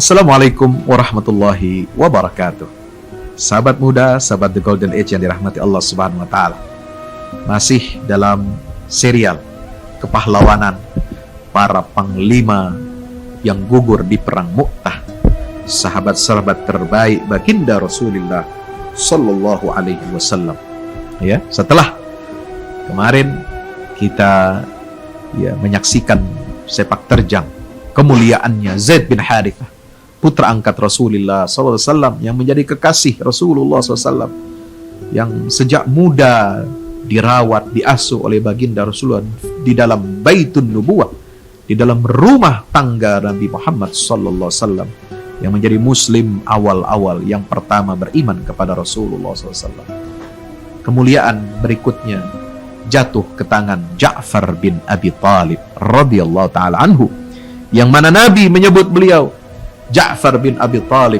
Assalamualaikum warahmatullahi wabarakatuh. Sahabat muda, sahabat The Golden Age yang dirahmati Allah Subhanahu wa Ta'ala, masih dalam serial kepahlawanan para panglima yang gugur di perang Mu'tah, sahabat-sahabat terbaik baginda Rasulullah Sallallahu Alaihi Wasallam. Ya, setelah kemarin kita menyaksikan sepak terjang kemuliaannya Zaid bin Harithah, putra angkat Rasulullah SAW, yang menjadi kekasih Rasulullah SAW, yang sejak muda dirawat, diasuh oleh baginda Rasulullah di dalam Baitun Nubuwah, di dalam rumah tangga Nabi Muhammad SAW, yang menjadi muslim awal-awal yang pertama beriman kepada Rasulullah SAW. Kemuliaan berikutnya jatuh ke tangan Ja'far bin Abi Talib radhiyallahu ta'ala anhu, yang mana Nabi menyebut beliau, Ja'far bin Abi Talib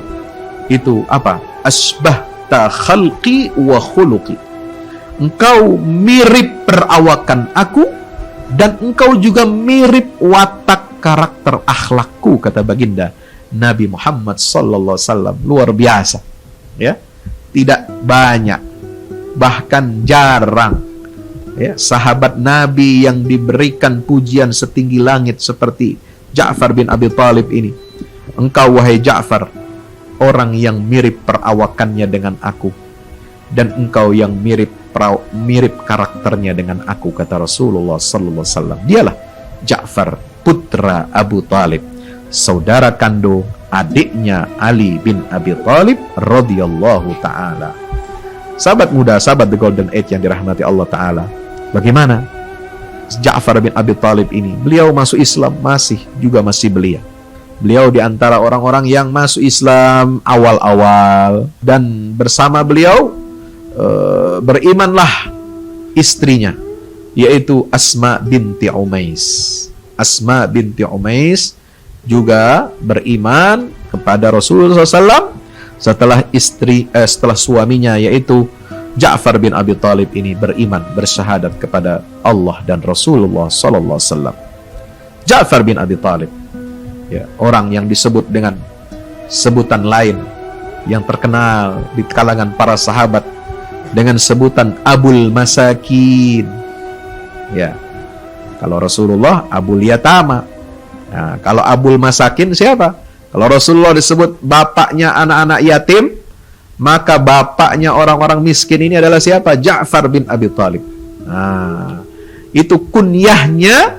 itu apa? Asbahta khalqi wa khuluqi. Engkau mirip perawakan aku dan engkau juga mirip watak karakter akhlakku, kata baginda Nabi Muhammad sallallahu alaihi wasallam. Luar biasa. Ya. Tidak banyak, bahkan jarang, ya, sahabat Nabi yang diberikan pujian setinggi langit seperti Ja'far bin Abi Talib ini. Engkau wahai Ja'far, orang yang mirip perawakannya dengan aku, dan engkau yang mirip karakternya dengan aku, kata Rasulullah sallallahu alaihi wasallam. Dialah Ja'far putra Abu Talib, saudara kandung adiknya Ali bin Abi Talib radhiyallahu taala. Sahabat muda, sahabat The Golden Age yang dirahmati Allah taala, bagaimana Ja'far bin Abi Talib ini? Beliau masuk Islam masih belia. Beliau di antara orang-orang yang masuk Islam awal-awal, dan bersama beliau berimanlah istrinya, yaitu Asma binti Umais. Asma binti Umais juga beriman kepada Rasulullah SAW setelah suaminya, yaitu Ja'far bin Abi Talib ini beriman, bersyahadat kepada Allah dan Rasulullah SAW. Ja'far bin Abi Talib, ya, orang yang disebut dengan sebutan lain yang terkenal di kalangan para sahabat dengan sebutan Abul Masakin. Ya, kalau Rasulullah Abul Yatama. Nah, kalau Abul Masakin siapa? Kalau Rasulullah disebut bapaknya anak-anak yatim, maka bapaknya orang-orang miskin ini adalah siapa? Ja'far bin Abi Talib. Nah, itu kunyahnya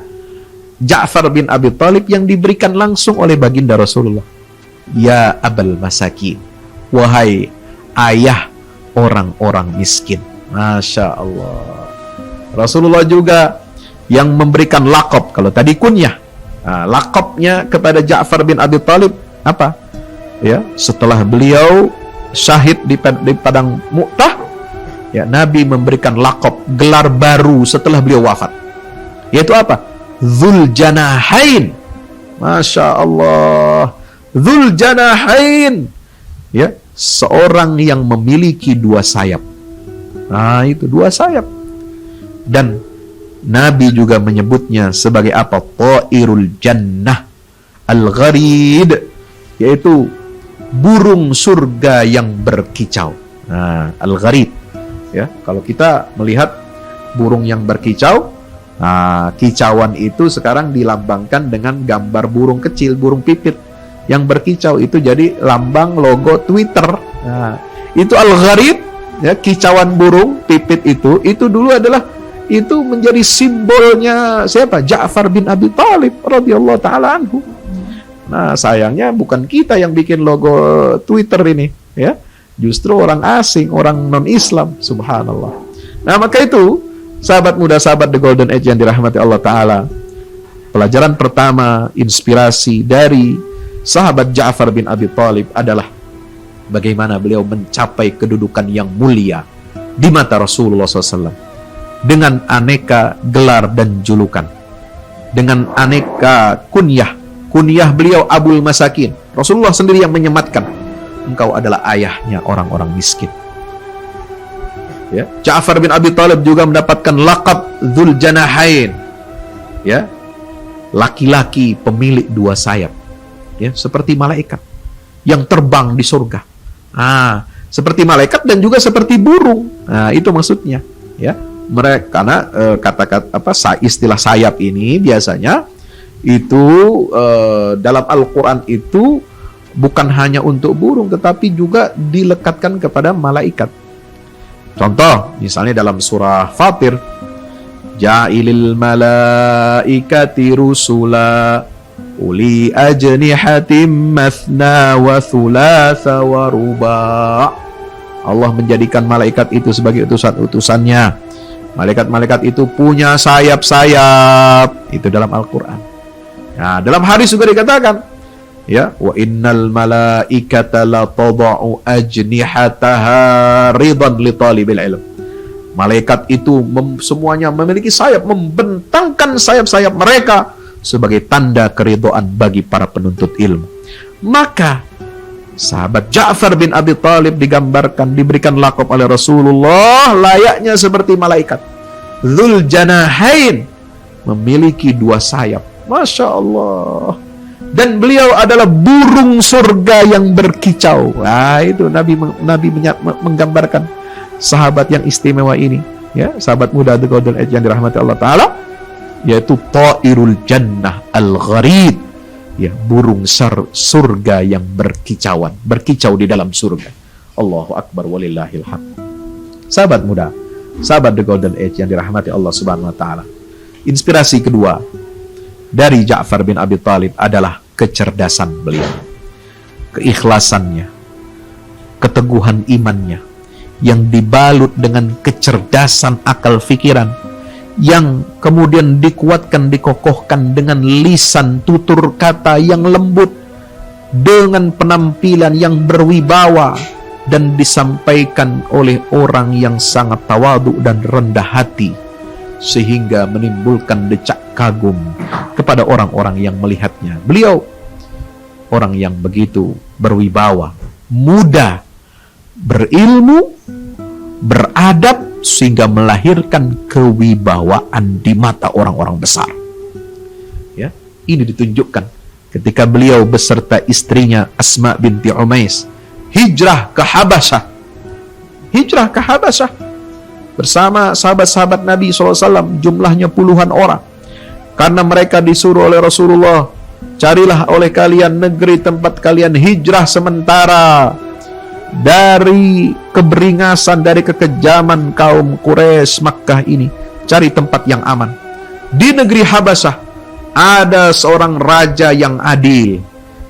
Ja'far bin Abi Talib yang diberikan langsung oleh baginda Rasulullah. Ya Abul Masakin, wahai ayah orang-orang miskin. Masya Allah. Rasulullah juga yang memberikan laqab. Kalau tadi kunyah, nah, laqabnya kepada Ja'far bin Abi Talib apa? Ya, setelah beliau syahid di padang Mu'tah, ya, Nabi memberikan laqab, gelar baru setelah beliau wafat, yaitu apa? Dzul Janahain. Masya Allah, Dzul Janahain, ya, seorang yang memiliki dua sayap. Nah, itu dua sayap. Dan Nabi juga menyebutnya sebagai apa? Ta'irul Jannah Al-Gharid, yaitu burung surga yang berkicau. Nah, Al-Gharid, ya, kalau kita melihat burung yang berkicau, nah, kicauan itu sekarang dilambangkan dengan gambar burung kecil, burung pipit yang berkicau, itu jadi lambang logo Twitter. Nah, itu Al-Gharib, ya, kicauan burung pipit itu dulu adalah, itu menjadi simbolnya siapa? Ja'far bin Abi Talib radhiyallahu taala anhu. Nah, sayangnya bukan kita yang bikin logo Twitter ini, ya. Justru orang asing, orang non-Islam, subhanallah. Nah, maka itu sahabat muda, sahabat The Golden Age yang dirahmati Allah Ta'ala, pelajaran pertama, inspirasi dari sahabat Ja'far bin Abi Talib adalah bagaimana beliau mencapai kedudukan yang mulia di mata Rasulullah SAW dengan aneka gelar dan julukan, dengan aneka kunyah. Kunyah beliau Abul Masakin. Rasulullah sendiri yang menyematkan, engkau adalah ayahnya orang-orang miskin. Ya, Ja'far bin Abi Talib juga mendapatkan laqab Dzul Janahain, ya, laki-laki pemilik dua sayap, ya, seperti malaikat. yang terbang di surga. Seperti malaikat dan juga seperti burung. Itu maksudnya, ya. Mereka karena kata-kata istilah sayap ini biasanya itu dalam Al-Qur'an itu bukan hanya untuk burung tetapi juga dilekatkan kepada malaikat. Contoh, misalnya dalam surah Fatir, Ja'ilil malaikati rusula uli ajnihatim mathna wa thulatha wa ruba'. Allah menjadikan malaikat itu sebagai utusan-utusannya. Malaikat-malaikat itu punya sayap-sayap. Itu dalam Al-Quran. Nah, dalam hadis juga dikatakan, ya, wa innal malaikata la tada'u ajnihataha ridan li talibil ilm. Malaikat itu semuanya memiliki sayap, membentangkan sayap-sayap mereka sebagai tanda keridhaan bagi para penuntut ilmu. Maka sahabat Ja'far bin Abi Thalib diberikan lakop oleh Rasulullah layaknya seperti malaikat. Dzul janahain, memiliki 2 sayap. Masya Allah. Dan beliau adalah burung surga yang berkicau. Itu Nabi menggambarkan sahabat yang istimewa ini, ya, sahabat muda The Golden Age yang dirahmati Allah Ta'ala, yaitu Ta'irul Jannah Al-Gharid, ya, burung surga yang berkicau di dalam surga. Allahu Akbar walillahil hamd. Sahabat muda, sahabat The Golden Age yang dirahmati Allah Subhanahu wa Ta'ala, inspirasi kedua dari Ja'far bin Abi Thalib adalah kecerdasan beliau, keikhlasannya, keteguhan imannya yang dibalut dengan kecerdasan akal fikiran, yang kemudian dikuatkan, dikokohkan dengan lisan tutur kata yang lembut, dengan penampilan yang berwibawa, dan disampaikan oleh orang yang sangat tawadhu dan rendah hati, sehingga menimbulkan decak kagum kepada orang-orang yang melihatnya. Beliau orang yang begitu berwibawa, muda, berilmu, beradab, sehingga melahirkan kewibawaan di mata orang-orang besar. Ya, ini ditunjukkan ketika beliau beserta istrinya Asma binti Umais hijrah ke Habasyah. Hijrah ke Habasyah bersama sahabat-sahabat Nabi SAW, jumlahnya puluhan orang. Karena mereka disuruh oleh Rasulullah, carilah oleh kalian negeri tempat kalian hijrah sementara dari keberingasan, dari kekejaman kaum Quraisy Makkah ini. Cari tempat yang aman. Di negeri Habasyah ada seorang raja yang adil,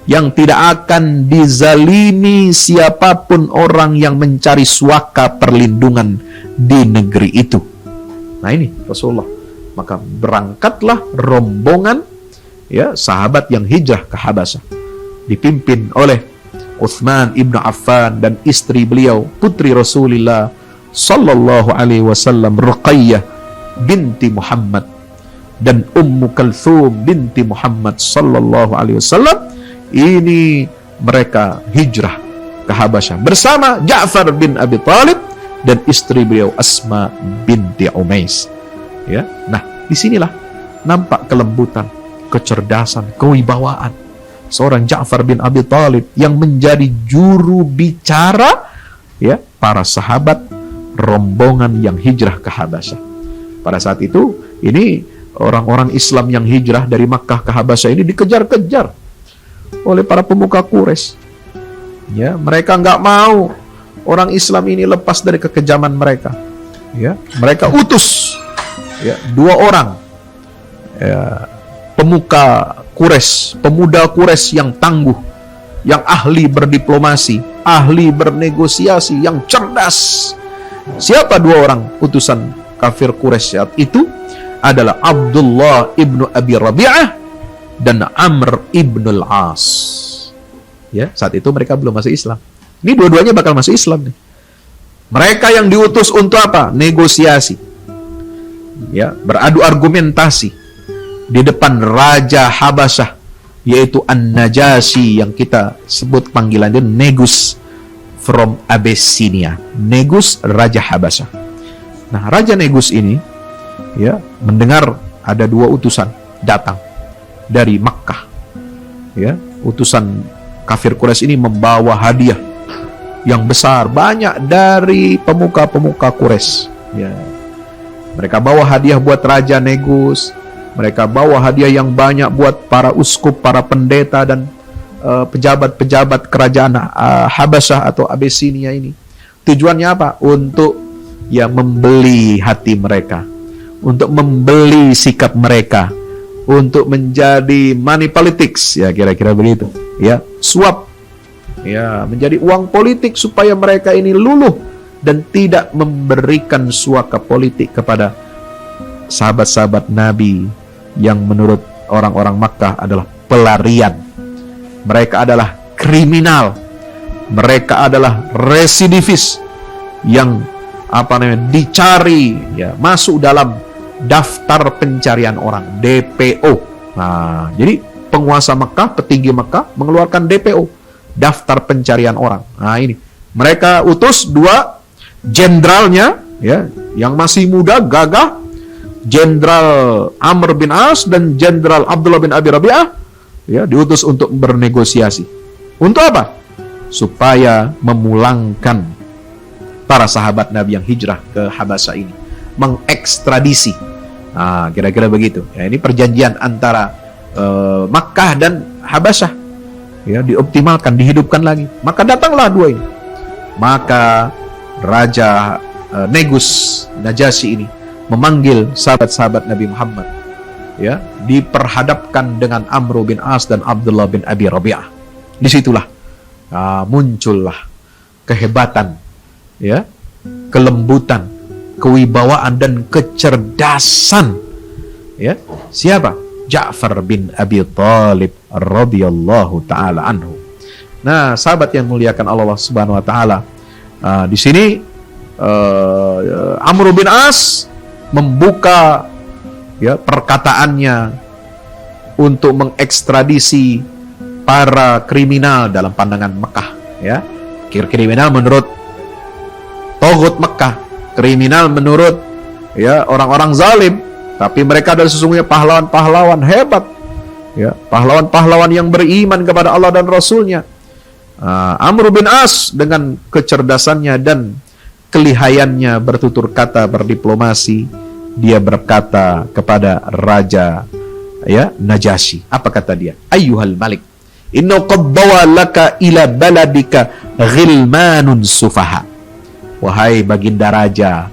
yang tidak akan dizalimi siapapun orang yang mencari suaka perlindungan di negeri itu. Nah ini Rasulullah. Maka berangkatlah rombongan, ya, sahabat yang hijrah ke Habasyah, dipimpin oleh Utsman ibnu Affan dan istri beliau, putri Rasulullah sallallahu alaihi wasallam, Ruqayyah binti Muhammad, dan Ummu Kalthum binti Muhammad sallallahu alaihi wasallam. Ini mereka hijrah ke Habasyah bersama Ja'far bin Abi Thalib dan istri beliau Asma binti Umais. Ya, nah disinilah nampak kelembutan, kecerdasan, kewibawaan seorang Ja'far bin Abi Thalib yang menjadi juru bicara, ya, para sahabat rombongan yang hijrah ke Habasyah. Pada saat itu, ini orang-orang Islam yang hijrah dari Makkah ke Habasyah ini dikejar-kejar oleh para pemuka Quraisy. Ya, mereka nggak mau orang Islam ini lepas dari kekejaman mereka. Ya, mereka utus, ya, 2 orang, ya, pemuka Quraisy, pemuda Quraisy yang tangguh, yang ahli berdiplomasi, ahli bernegosiasi, yang cerdas. Siapa 2 orang utusan kafir Quraisy saat itu? Adalah Abdullah ibnu Abi Rabi'ah dan Amr ibnu al-As. Ya, saat itu mereka belum masuk Islam. Ini dua-duanya bakal masuk Islam nih. Mereka yang diutus untuk apa? Negosiasi. Ya, beradu argumentasi di depan Raja Habasyah, yaitu An-Najasyi, yang kita sebut panggilannya Negus from Abyssinia. Negus, Raja Habasyah. Nah, Raja Negus ini, ya, mendengar ada 2 utusan datang dari Makkah. Ya, utusan kafir Quraisy ini membawa hadiah yang besar, banyak dari pemuka-pemuka Quraisy. Ya. Mereka bawa hadiah buat Raja Negus, mereka bawa hadiah yang banyak buat para uskup, para pendeta dan pejabat-pejabat kerajaan Habasyah atau Abisinia ini. Tujuannya apa? Untuk ya membeli hati mereka, untuk membeli sikap mereka, untuk menjadi money politics, ya kira-kira begitu. Ya, suap, ya menjadi uang politik supaya mereka ini luluh dan tidak memberikan suaka politik kepada sahabat-sahabat Nabi yang menurut orang-orang Makkah adalah pelarian. Mereka adalah kriminal, mereka adalah residivis yang dicari, ya masuk dalam daftar pencarian orang, DPO. Nah, jadi penguasa Mekah, petinggi Mekah mengeluarkan DPO, daftar pencarian orang. Nah, ini mereka utus 2 jenderalnya, ya, yang masih muda, gagah, Jenderal Amr bin As dan Jenderal Abdullah bin Abi Rabi'ah, ya, diutus untuk bernegosiasi. Untuk apa? Supaya memulangkan para sahabat Nabi yang hijrah ke Habasyah ini, mengekstradisi. Nah, kira-kira begitu. Ya, ini perjanjian antara Makkah dan Habasyah. Ya, dioptimalkan, dihidupkan lagi. Maka datanglah 2 ini. Maka Raja Negus Najasyi ini memanggil sahabat-sahabat Nabi Muhammad, ya, diperhadapkan dengan Amr bin As dan Abdullah bin Abi Rabi'ah. Disitulah muncullah kehebatan, ya, kelembutan, kewibawaan dan kecerdasan, ya, siapa? Ja'far bin Abi Thalib radhiyallahu taala anhu. Nah, sahabat yang muliakan Allah Subhanahu wa taala, di sini Amr bin As membuka, ya, perkataannya untuk mengekstradisi para kriminal dalam pandangan Mekah, ya. Kriminal menurut Togut Mekah, kriminal menurut, ya, orang-orang zalim, tapi mereka adalah sesungguhnya pahlawan-pahlawan hebat, ya, pahlawan-pahlawan yang beriman kepada Allah dan Rasulnya. Amr bin As dengan kecerdasannya dan kelihayannya bertutur kata, berdiplomasi, dia berkata kepada Raja, ya, Najasyi. Apa kata dia? Ayyuhal malik, inna qad laka ila baladika ghilmanun sufaha. Wahai baginda raja,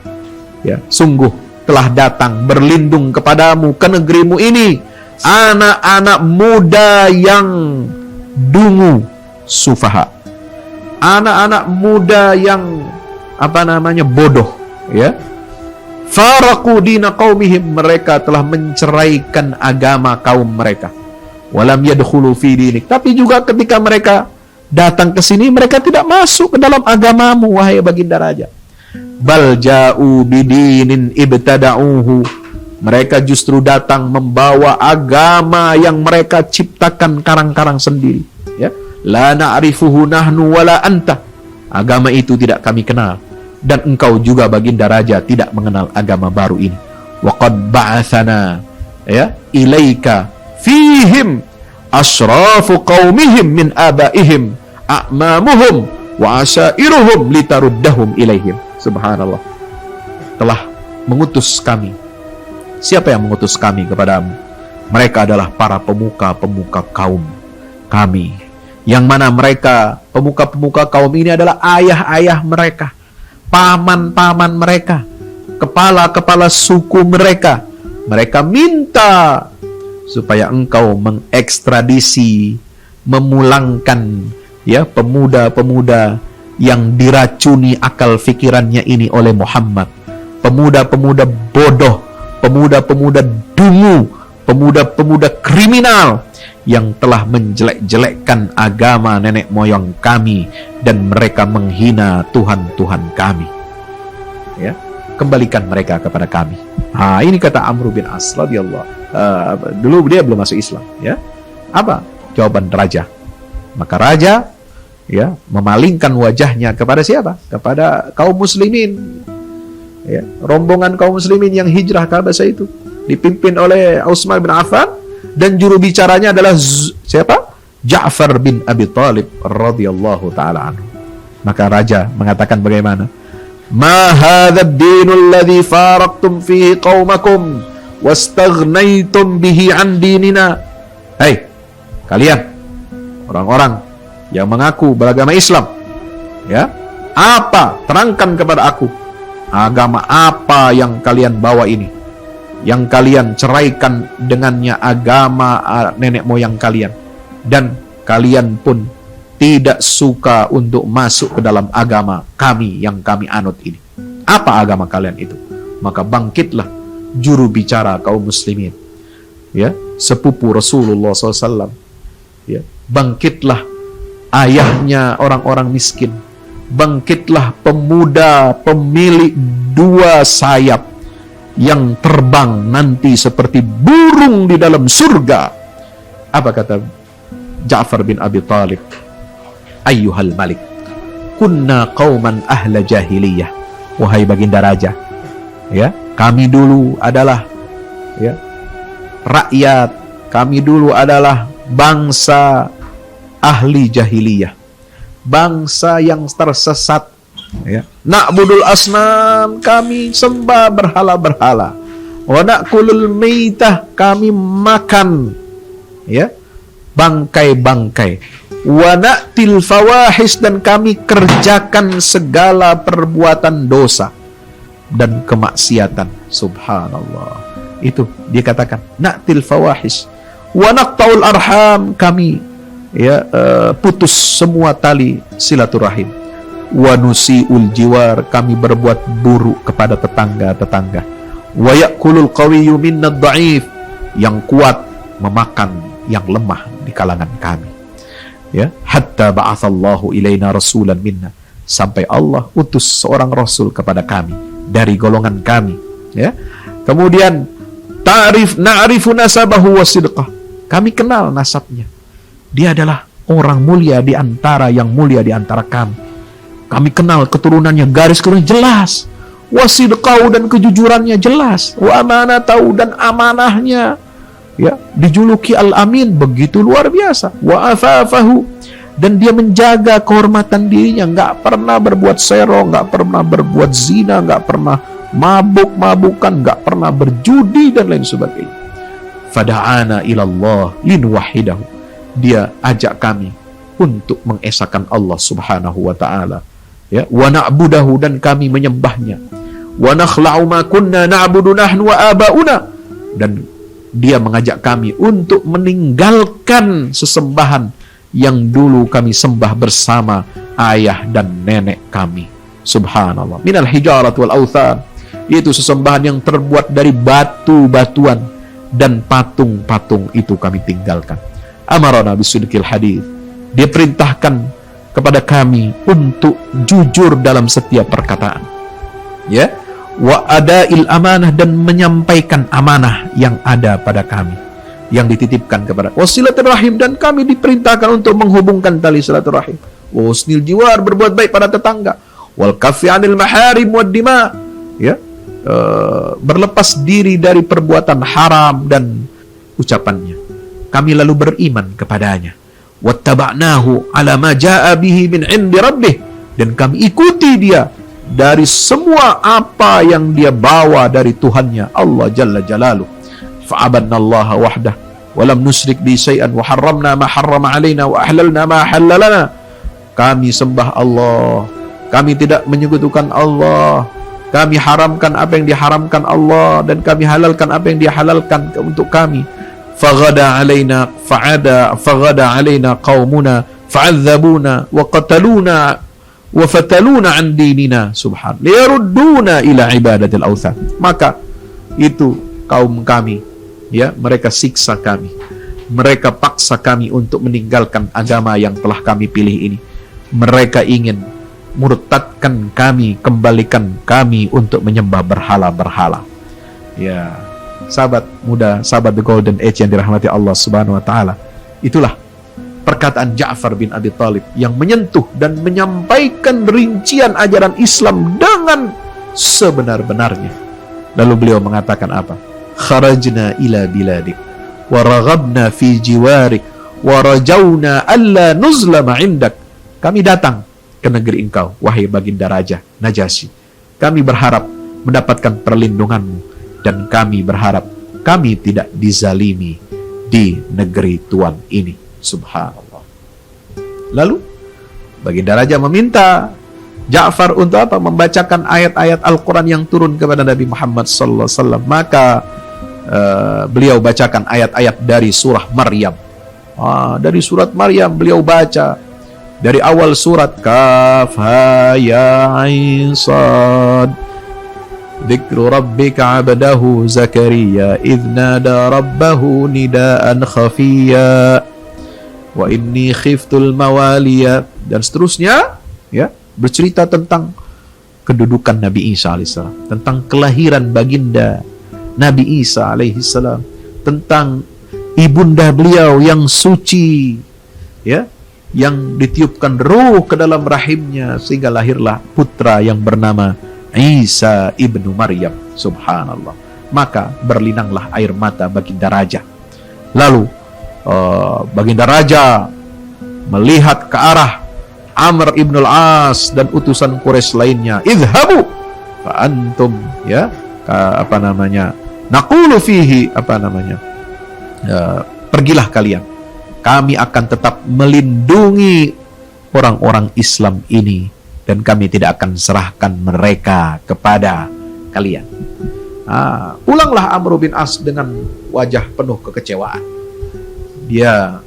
ya, sungguh telah datang berlindung kepadamu ke negerimu ini anak-anak muda yang dungu, sufaha. Anak-anak muda yang bodoh, ya. Faraku dina qaumihim, mereka telah menceraikan agama kaum mereka. Walam yadkhulu fi dinik, tapi juga ketika mereka datang ke sini mereka tidak masuk ke dalam agamamu, wahai baginda raja. Bal ja'u bidinin ibtada'uhu, mereka justru datang membawa agama yang mereka ciptakan karang-karang sendiri, ya. La na'rifuhu nahnu wala anta, agama itu tidak kami kenal dan engkau juga baginda raja tidak mengenal agama baru ini. Wa qad ba'athana, ya, ilaika fihim asrafu qaumihim min abaihim a'mamuhum wa asairuhum litaruddahum ilaihim. Subhanallah. Telah mengutus kami. Siapa yang mengutus kami kepadamu? Mereka adalah para pemuka-pemuka kaum kami, yang mana mereka, pemuka-pemuka kaum ini adalah ayah-ayah mereka, paman-paman mereka, kepala-kepala suku mereka. Mereka minta supaya engkau mengekstradisi, memulangkan, ya, pemuda-pemuda yang diracuni akal fikirannya ini oleh Muhammad. Pemuda-pemuda bodoh, pemuda-pemuda dungu, pemuda-pemuda kriminal yang telah menjelek-jelekkan agama nenek moyang kami dan mereka menghina Tuhan-Tuhan kami. Ya, kembalikan mereka kepada kami. Ini kata Amr bin As radhiyallahu. Dulu dia belum masuk Islam, ya. Apa jawaban raja? Maka raja, ya, memalingkan wajahnya kepada siapa? Kepada kaum muslimin, ya, rombongan kaum muslimin yang hijrah ke Habasyah itu dipimpin oleh Utsman bin Affan dan juru bicaranya adalah siapa? Ja'far bin Abi Thalib radhiyallahu taala anhu. Maka raja mengatakan bagaimana? Ma hadha ad-din alladhi faraqtum fihi qaumakum wastaghnaytum bihi an dinina. Hai, kalian orang-orang yang mengaku beragama Islam, ya, apa? Terangkan kepada aku, agama apa yang kalian bawa ini, yang kalian ceraikan dengannya agama nenek moyang kalian, dan kalian pun tidak suka untuk masuk ke dalam agama kami yang kami anut ini. Apa agama kalian itu? Maka bangkitlah juru bicara kaum muslimin, ya, sepupu Rasulullah SAW, ya, bangkitlah ayahnya orang-orang miskin, bangkitlah pemuda pemilik dua sayap yang terbang nanti seperti burung di dalam surga. Apa kata Ja'far bin Abi Thalib? Ayyuhal malik, kunna qauman ahla jahiliyah. Wahai baginda raja, ya, kami dulu adalah, ya, rakyat, kami dulu adalah bangsa ahli jahiliyah, bangsa yang tersesat, ya. Na'budul asnam, kami sembah berhala-berhala. Wa na'kulul maitah, kami makan, ya, bangkai-bangkai. Wa na'til fawahis, dan kami kerjakan segala perbuatan dosa dan kemaksiatan. Subhanallah. Itu dia katakan, na'til fawahis. Wa naqta'ul arham, kami, ya, putus semua tali silaturahim. Wa nusi'ul jiwar, kami berbuat buruk kepada tetangga-tetangga. Wa ya'kulul qawiyyu minna dha'if, yang kuat memakan yang lemah di kalangan kami. Ya, hatta ba'athallahu ilaina rasulan minna, sampai Allah utus seorang rasul kepada kami dari golongan kami, ya. Kemudian na'rifu nasabahu wa sidqah, kami kenal nasabnya, dia adalah orang mulia di antara yang mulia di antara kami. Kami kenal keturunannya, garis keturunan jelas. Wa sidqahu, dan kejujurannya jelas. Wa amanatahu, dan amanahnya, ya, dijuluki Al-Amin, begitu luar biasa. Wa afafahu, dan dia menjaga kehormatan dirinya, nggak pernah berbuat sero, nggak pernah berbuat zina, nggak pernah mabuk-mabukan, nggak pernah berjudi dan lain sebagainya. Fada'ana ilallah linwahidahu, dia ajak kami untuk mengesahkan Allah Subhanahu wa ta'ala, ya. Wa na'budahu, dan kami menyembahnya. Wa nakhla'u ma kunna na'budu nahnu wa aba'una, dan dia mengajak kami untuk meninggalkan sesembahan yang dulu kami sembah bersama ayah dan nenek kami. Subhanallah. Minal hijarat wal authan, yaitu sesembahan yang terbuat dari batu-batuan dan patung-patung, itu kami tinggalkan. Amarana bisidqil hadith, dia perintahkan kepada kami untuk jujur dalam setiap perkataan, ya. Wa adail amanah, dan menyampaikan amanah yang ada pada kami, yang dititipkan kepada wasilaturrahim, dan kami diperintahkan untuk menghubungkan tali silaturahim. Wa husnil jiwar, berbuat baik pada tetangga. Wal kaffi anil maharim wad dima, ya, berlepas diri dari perbuatan haram dan ucapannya. Kami lalu beriman kepadanya. Wattaba'nahu ala ma jaa'a bihi min 'indi rabbih, dan kami ikuti dia dari semua apa yang dia bawa dari Tuhannya Allah Jalla Jalaluh. Fa'abadnallaha wahdah wa lam nusyrik bi syai'an wa harramna ma harrama alaina wa ahlalna ma halalana. Kami sembah Allah, kami tidak menyekutukan Allah, kami haramkan apa yang diharamkan Allah, dan kami halalkan apa yang dia halalkan untuk kami. Faghada alaina qaumuna fa'adzabuna wa qataluna wa fataluna an dinina, subhan liyarudduna ila ibadatil authan. Maka itu kaum kami, ya, mereka siksa kami, mereka paksa kami untuk meninggalkan agama yang telah kami pilih ini. Mereka ingin murtadkan kami, kembalikan kami untuk menyembah berhala-berhala. Ya, sahabat muda, sahabat The Golden Age yang dirahmati Allah Subhanahu wa taala, itulah perkataan Ja'far bin Abi Thalib yang menyentuh dan menyampaikan rincian ajaran Islam dengan sebenar-benarnya. Lalu beliau mengatakan apa? Kharajna ila biladik wa raghabna fi jiwarik wa rajawna alla nuzlama indak. Kami datang ke negeri engkau, wahai baginda Raja Najasyi. Kami berharap mendapatkan perlindunganmu, dan kami berharap kami tidak dizalimi di negeri Tuhan ini. Subhanallah. Lalu baginda Raja meminta Ja'far untuk apa? Membacakan ayat-ayat Al-Quran yang turun kepada Nabi Muhammad SAW. Maka beliau bacakan ayat-ayat dari surah Maryam. Dari surat Maryam beliau baca dari awal surat, Kaf ha ya ain sad, dzikru rabbika abdahu Zakaria idh nada rabbahu nidaan khafiyya wa inni khiftul mawaliya, dan seterusnya, ya, bercerita tentang kedudukan Nabi Isa alaihissalam, tentang kelahiran baginda Nabi Isa alaihissalam, tentang ibunda beliau yang suci, ya, yang ditiupkan ruh ke dalam rahimnya sehingga lahirlah putra yang bernama Isa ibnu Maryam. Subhanallah. Maka berlinanglah air mata baginda Raja. Lalu baginda Raja melihat ke arah Amr ibn al-As dan utusan Quraisy lainnya. Idhabu fa antum, ya, naqulu fihi, pergilah kalian, kami akan tetap melindungi orang-orang Islam ini, dan kami tidak akan serahkan mereka kepada kalian. Pulanglah Amr bin As dengan wajah penuh kekecewaan. Dia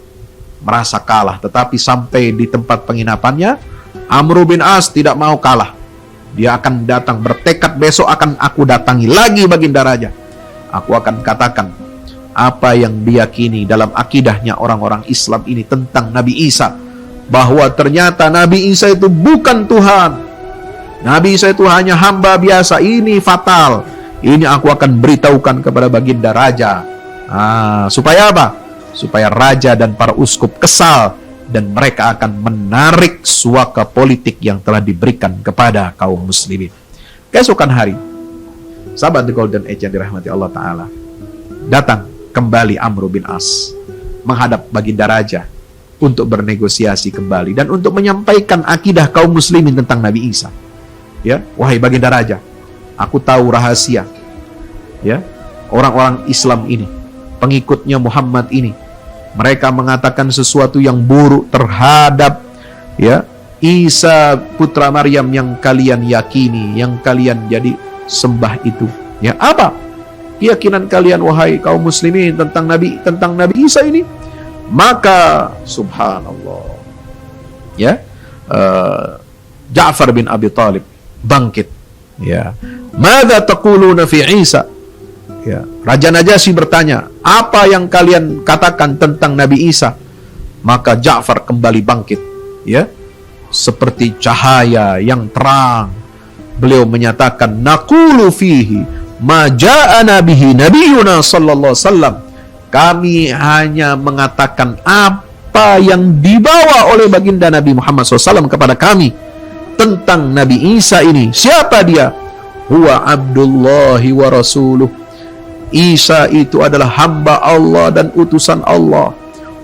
merasa kalah, tetapi sampai di tempat penginapannya, Amr bin As tidak mau kalah. Dia akan datang, bertekad, besok akan aku datangi lagi baginda Raja. Aku akan katakan apa yang diyakini dalam akidahnya orang-orang Islam ini tentang Nabi Isa, bahwa ternyata Nabi Isa itu bukan Tuhan. Nabi Isa itu hanya hamba biasa. Ini fatal. Ini aku akan beritahukan kepada baginda Raja. Supaya apa? Supaya Raja dan para uskup kesal, dan mereka akan menarik suaka politik yang telah diberikan kepada kaum muslimin. Keesokan hari, sahabat The Golden Age yang dirahmati Allah Ta'ala, datang kembali Amr bin As menghadap baginda Raja untuk bernegosiasi kembali dan untuk menyampaikan akidah kaum muslimin tentang Nabi Isa. Ya, wahai baginda Raja, aku tahu rahasia, ya, orang-orang Islam ini, pengikutnya Muhammad ini, mereka mengatakan sesuatu yang buruk terhadap, ya, Isa putra Maryam yang kalian yakini, yang kalian jadi sembah itu. Ya, apa keyakinan kalian wahai kaum muslimin tentang Nabi Isa ini? Maka subhanallah, ya, Ja'far bin Abi Thalib bangkit, ya, madza taquluna fi Isa? Ya, Raja Najasyi bertanya, apa yang kalian katakan tentang Nabi Isa? Maka Ja'far kembali bangkit, ya, seperti cahaya yang terang. Beliau menyatakan, naqulu fihi ma ja'ana bihi nabiyuna sallallahu alaihi wasallam. Kami hanya mengatakan apa yang dibawa oleh baginda Nabi Muhammad SAW kepada kami tentang Nabi Isa ini. Siapa dia? Huwa Abdullahi wa Rasuluh. Isa itu adalah hamba Allah dan utusan Allah.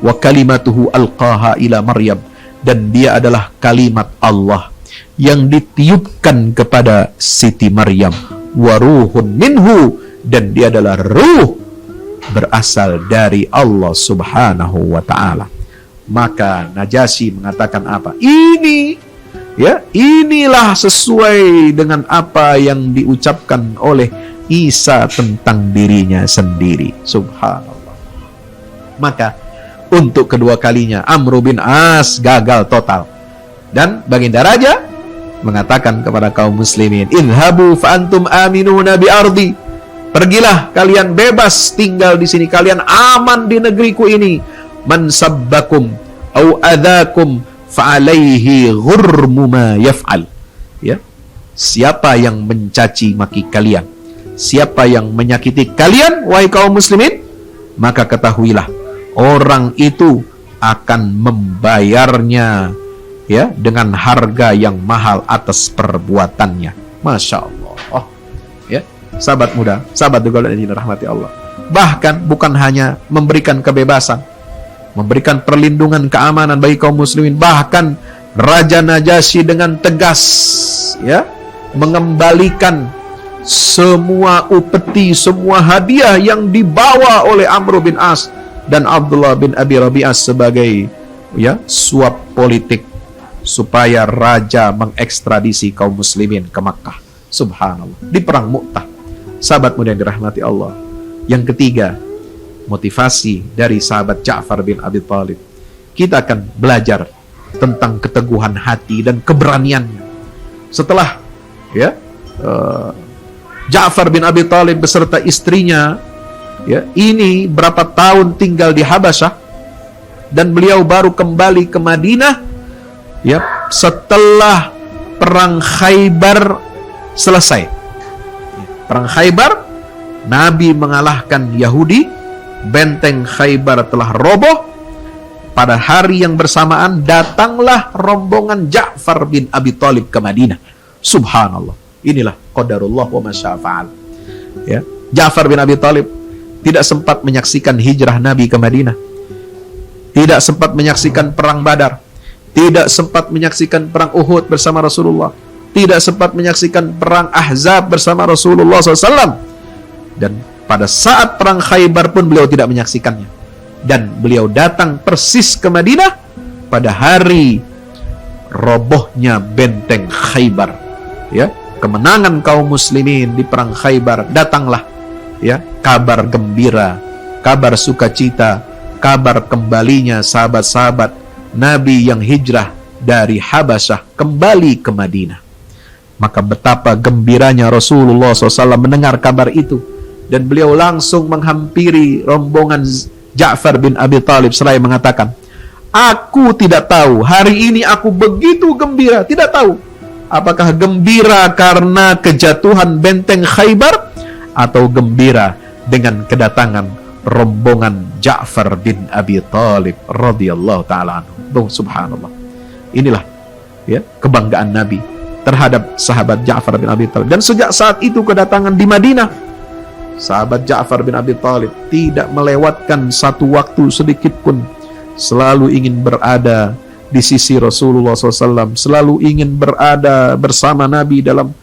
Wa kalimatuhu alqaha ila Maryam. Dan dia adalah kalimat Allah yang ditiupkan kepada Siti Maryam. Wa ruhun minhu. Dan dia adalah ruh berasal dari Allah Subhanahu wa ta'ala. Maka Najasyi mengatakan apa? Ini, ya, inilah sesuai dengan apa yang diucapkan oleh Isa tentang dirinya sendiri. Subhanallah. Maka untuk kedua kalinya Amr bin As gagal total, dan baginda Raja mengatakan kepada kaum muslimin, idhabu fa antum aminuna bi ardi. Pergilah, kalian bebas tinggal di sini, kalian aman di negeriku ini. Man sabbakum au adzakum fa alaihi ghurmu ma yaf'al. Ya. Siapa yang mencaci maki kalian, siapa yang menyakiti kalian wahai kaum muslimin, maka ketahuilah orang itu akan membayarnya, ya, dengan harga yang mahal atas perbuatannya. Masya Allah. Oh, ya, sahabat muda, sahabat The Golden Age rahmati Allah. Bahkan bukan hanya memberikan kebebasan, memberikan perlindungan keamanan bagi kaum muslimin. Bahkan Raja Najasyi dengan tegas ya mengembalikan semua upeti, semua hadiah yang dibawa oleh Amr bin As dan Abdullah bin Abi Rabi'ah sebagai ya suap politik supaya raja mengekstradisi kaum muslimin ke Makkah. Subhanallah, di perang Mu'tah. Sahabat muda yang dirahmati Allah. Yang ketiga, motivasi dari sahabat Ja'far bin Abi Thalib. Kita akan belajar tentang keteguhan hati dan keberaniannya. Setelah ya Ja'far bin Abi Thalib beserta istrinya ya ini berapa tahun tinggal di Habasyah dan beliau baru kembali ke Madinah ya setelah perang Khaybar selesai. Perang Khaybar, Nabi mengalahkan Yahudi, benteng Khaybar telah roboh. Pada hari yang bersamaan datanglah rombongan Ja'far bin Abi Thalib ke Madinah. Subhanallah. Inilah qadarullah wa masya fa'al. Ya, Ja'far bin Abi Thalib tidak sempat menyaksikan hijrah Nabi ke Madinah. Tidak sempat menyaksikan perang Badar. Tidak sempat menyaksikan perang Uhud bersama Rasulullah. Tidak sempat menyaksikan perang Ahzab bersama Rasulullah SAW. Dan pada saat perang Khaybar pun beliau tidak menyaksikannya. Dan beliau datang persis ke Madinah pada hari robohnya benteng Khaybar. Ya, kemenangan kaum muslimin di perang Khaybar, datanglah ya kabar gembira, kabar sukacita, kabar kembalinya sahabat-sahabat Nabi yang hijrah dari Habasyah kembali ke Madinah. Maka betapa gembiranya Rasulullah SAW mendengar kabar itu, dan beliau langsung menghampiri rombongan Ja'far bin Abi Thalib seraya mengatakan, aku tidak tahu, hari ini aku begitu gembira, tidak tahu apakah gembira karena kejatuhan benteng Khaybar atau gembira dengan kedatangan rombongan Ja'far bin Abi Thalib radhiyallahu taala anhu. Subhanallah. Inilah ya kebanggaan Nabi terhadap sahabat Ja'far bin Abi Thalib. Dan sejak saat itu kedatangan di Madinah, sahabat Ja'far bin Abi Thalib tidak melewatkan satu waktu sedikit pun, selalu ingin berada di sisi Rasulullah SAW, selalu ingin berada bersama Nabi dalam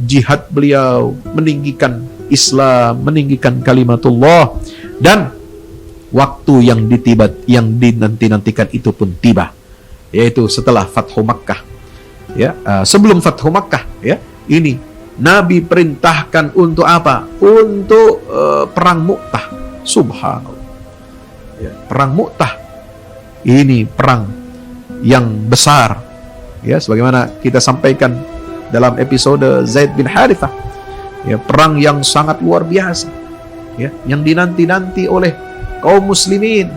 jihad beliau, meninggikan Islam, meninggikan kalimatullah. Dan waktu yang dinanti-nantikan itu pun tiba, yaitu setelah Fathu Makkah. Ya, sebelum Fathu Makkah, ya, ini Nabi perintahkan untuk apa? Untuk perang Mu'tah. Subhanallah. Ya, perang Mu'tah ini perang yang besar. Ya, sebagaimana kita sampaikan dalam episode Zaid bin Harithah. Ya, perang yang sangat luar biasa. Ya, yang dinanti-nanti oleh kaum muslimin,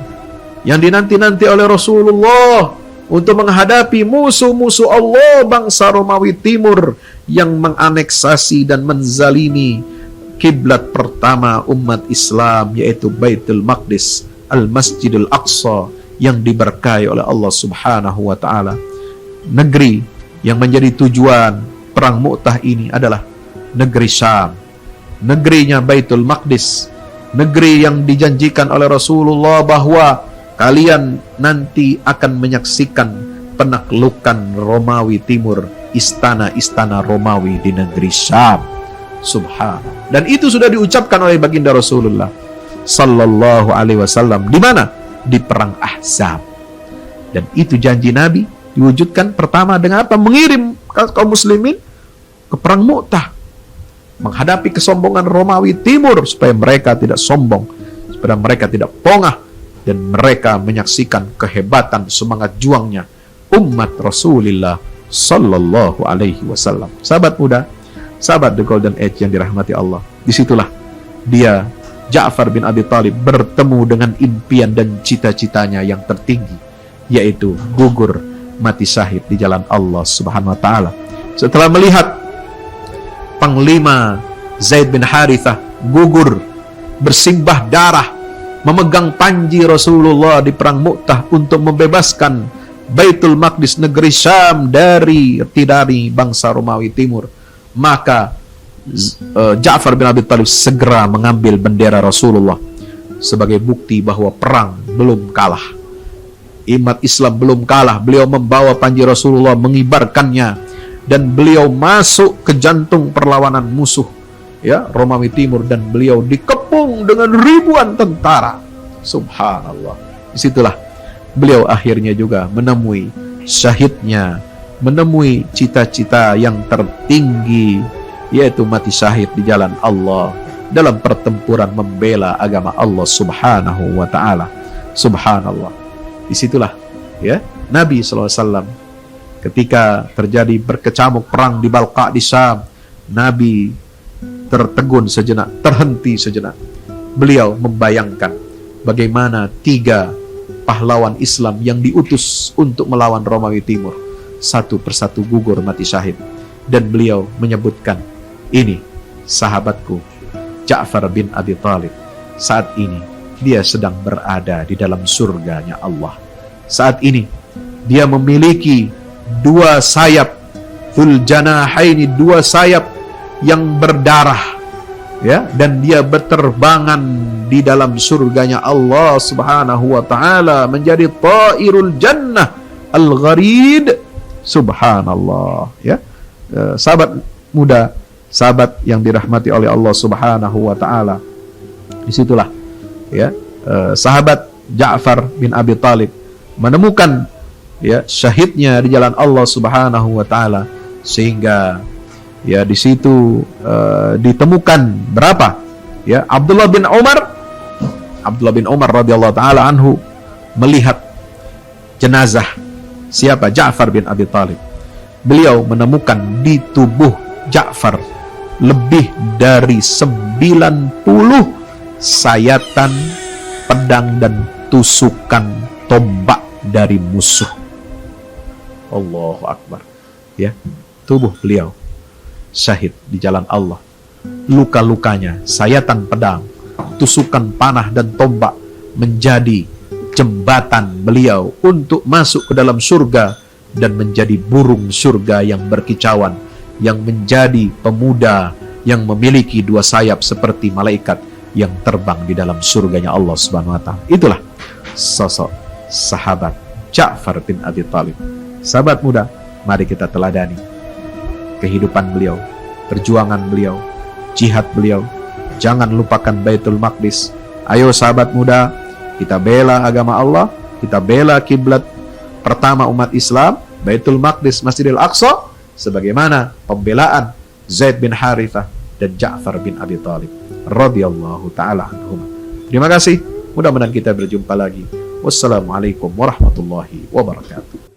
yang dinanti-nanti oleh Rasulullah untuk menghadapi musuh-musuh Allah bangsa Romawi Timur yang menganeksasi dan menzalimi kiblat pertama umat Islam, yaitu Baitul Maqdis, Al-Masjidil Aqsa yang diberkahi oleh Allah Subhanahu wa taala. Negeri yang menjadi tujuan perang Mu'tah ini adalah negeri Syam, negerinya Baitul Maqdis, negeri yang dijanjikan oleh Rasulullah bahwa kalian nanti akan menyaksikan penaklukan Romawi Timur, istana-istana Romawi di negeri Syam. Subhanallah. Dan itu sudah diucapkan oleh baginda Rasulullah sallallahu alaihi wasallam di mana? Di perang Ahzab. Dan itu janji Nabi diwujudkan pertama dengan apa? Mengirim kaum muslimin ke perang Mu'tah, menghadapi kesombongan Romawi Timur supaya mereka tidak sombong, supaya mereka tidak pongah, dan mereka menyaksikan kehebatan semangat juangnya umat Rasulullah sallallahu alaihi wasallam. Sahabat muda, sahabat The Golden Age yang dirahmati Allah, disitulah dia Ja'far bin Abi Thalib bertemu dengan impian dan cita-citanya yang tertinggi, yaitu gugur mati syahid di jalan Allah Subhanahu wa taala. Setelah melihat Panglima Zaid bin Harithah gugur bersimbah darah memegang panji Rasulullah di perang Mu'tah untuk membebaskan Baitul Maqdis, negeri Syam, dari bangsa Romawi Timur, maka Ja'far bin Abi Thalib segera mengambil bendera Rasulullah sebagai bukti bahwa perang belum kalah. Umat Islam belum kalah. Beliau membawa panji Rasulullah, mengibarkannya, dan beliau masuk ke jantung perlawanan musuh, ya, Romawi Timur, dan beliau dikepung dengan ribuan tentara. Subhanallah. Disitulah beliau akhirnya juga menemui syahidnya, menemui cita-cita yang tertinggi, yaitu mati syahid di jalan Allah dalam pertempuran membela agama Allah Subhanahu wa ta'ala. Subhanallah. Disitulah, ya, Nabi SAW ketika terjadi berkecamuk perang di Balqa di Syam, Nabi tertegun sejenak, terhenti sejenak. Beliau membayangkan bagaimana 3 pahlawan Islam yang diutus untuk melawan Romawi Timur satu persatu gugur mati syahid. Dan beliau menyebutkan, ini sahabatku Ja'far bin Abi Thalib. Saat ini dia sedang berada di dalam surganya Allah. Saat ini dia memiliki 2 sayap, dzul janahaini, 2 sayap yang berdarah, ya, dan dia berterbangan di dalam surganya Allah Subhanahu wa ta'ala menjadi ta'irul jannah al-gharid. Subhanallah, ya. Sahabat muda, sahabat yang dirahmati oleh Allah Subhanahu wa ta'ala, disitulah, ya, sahabat Ja'far bin Abi Thalib menemukan, ya, syahidnya di jalan Allah Subhanahu wa ta'ala, sehingga, ya, di situ ditemukan berapa, ya, Abdullah bin Umar radhiyallahu taala anhu melihat jenazah siapa? Ja'far bin Abi Thalib. Beliau menemukan di tubuh Ja'far lebih dari 90 sayatan pedang dan tusukan tombak dari musuh. Allahu Akbar, ya. Tubuh beliau syahid di jalan Allah. Luka-lukanya, sayatan pedang, tusukan panah dan tombak menjadi jembatan beliau untuk masuk ke dalam surga dan menjadi burung surga yang berkicauan, yang menjadi pemuda yang memiliki 2 sayap seperti malaikat yang terbang di dalam surganya Allah Subhanahu wa ta'ala. Itulah sosok sahabat Ja'far bin Abi Thalib. Sahabat muda, mari kita teladani kehidupan beliau, perjuangan beliau, jihad beliau. Jangan lupakan Baitul Maqdis. Ayo sahabat muda, kita bela agama Allah, kita bela kiblat pertama umat Islam, Baitul Maqdis, Masjidil Aqsa, sebagaimana pembelaan Zaid bin Harithah dan Ja'far bin Abi Thalib radhiyallahu ta'ala anhum. Terima kasih, mudah-mudahan kita berjumpa lagi. Wassalamualaikum warahmatullahi wabarakatuh.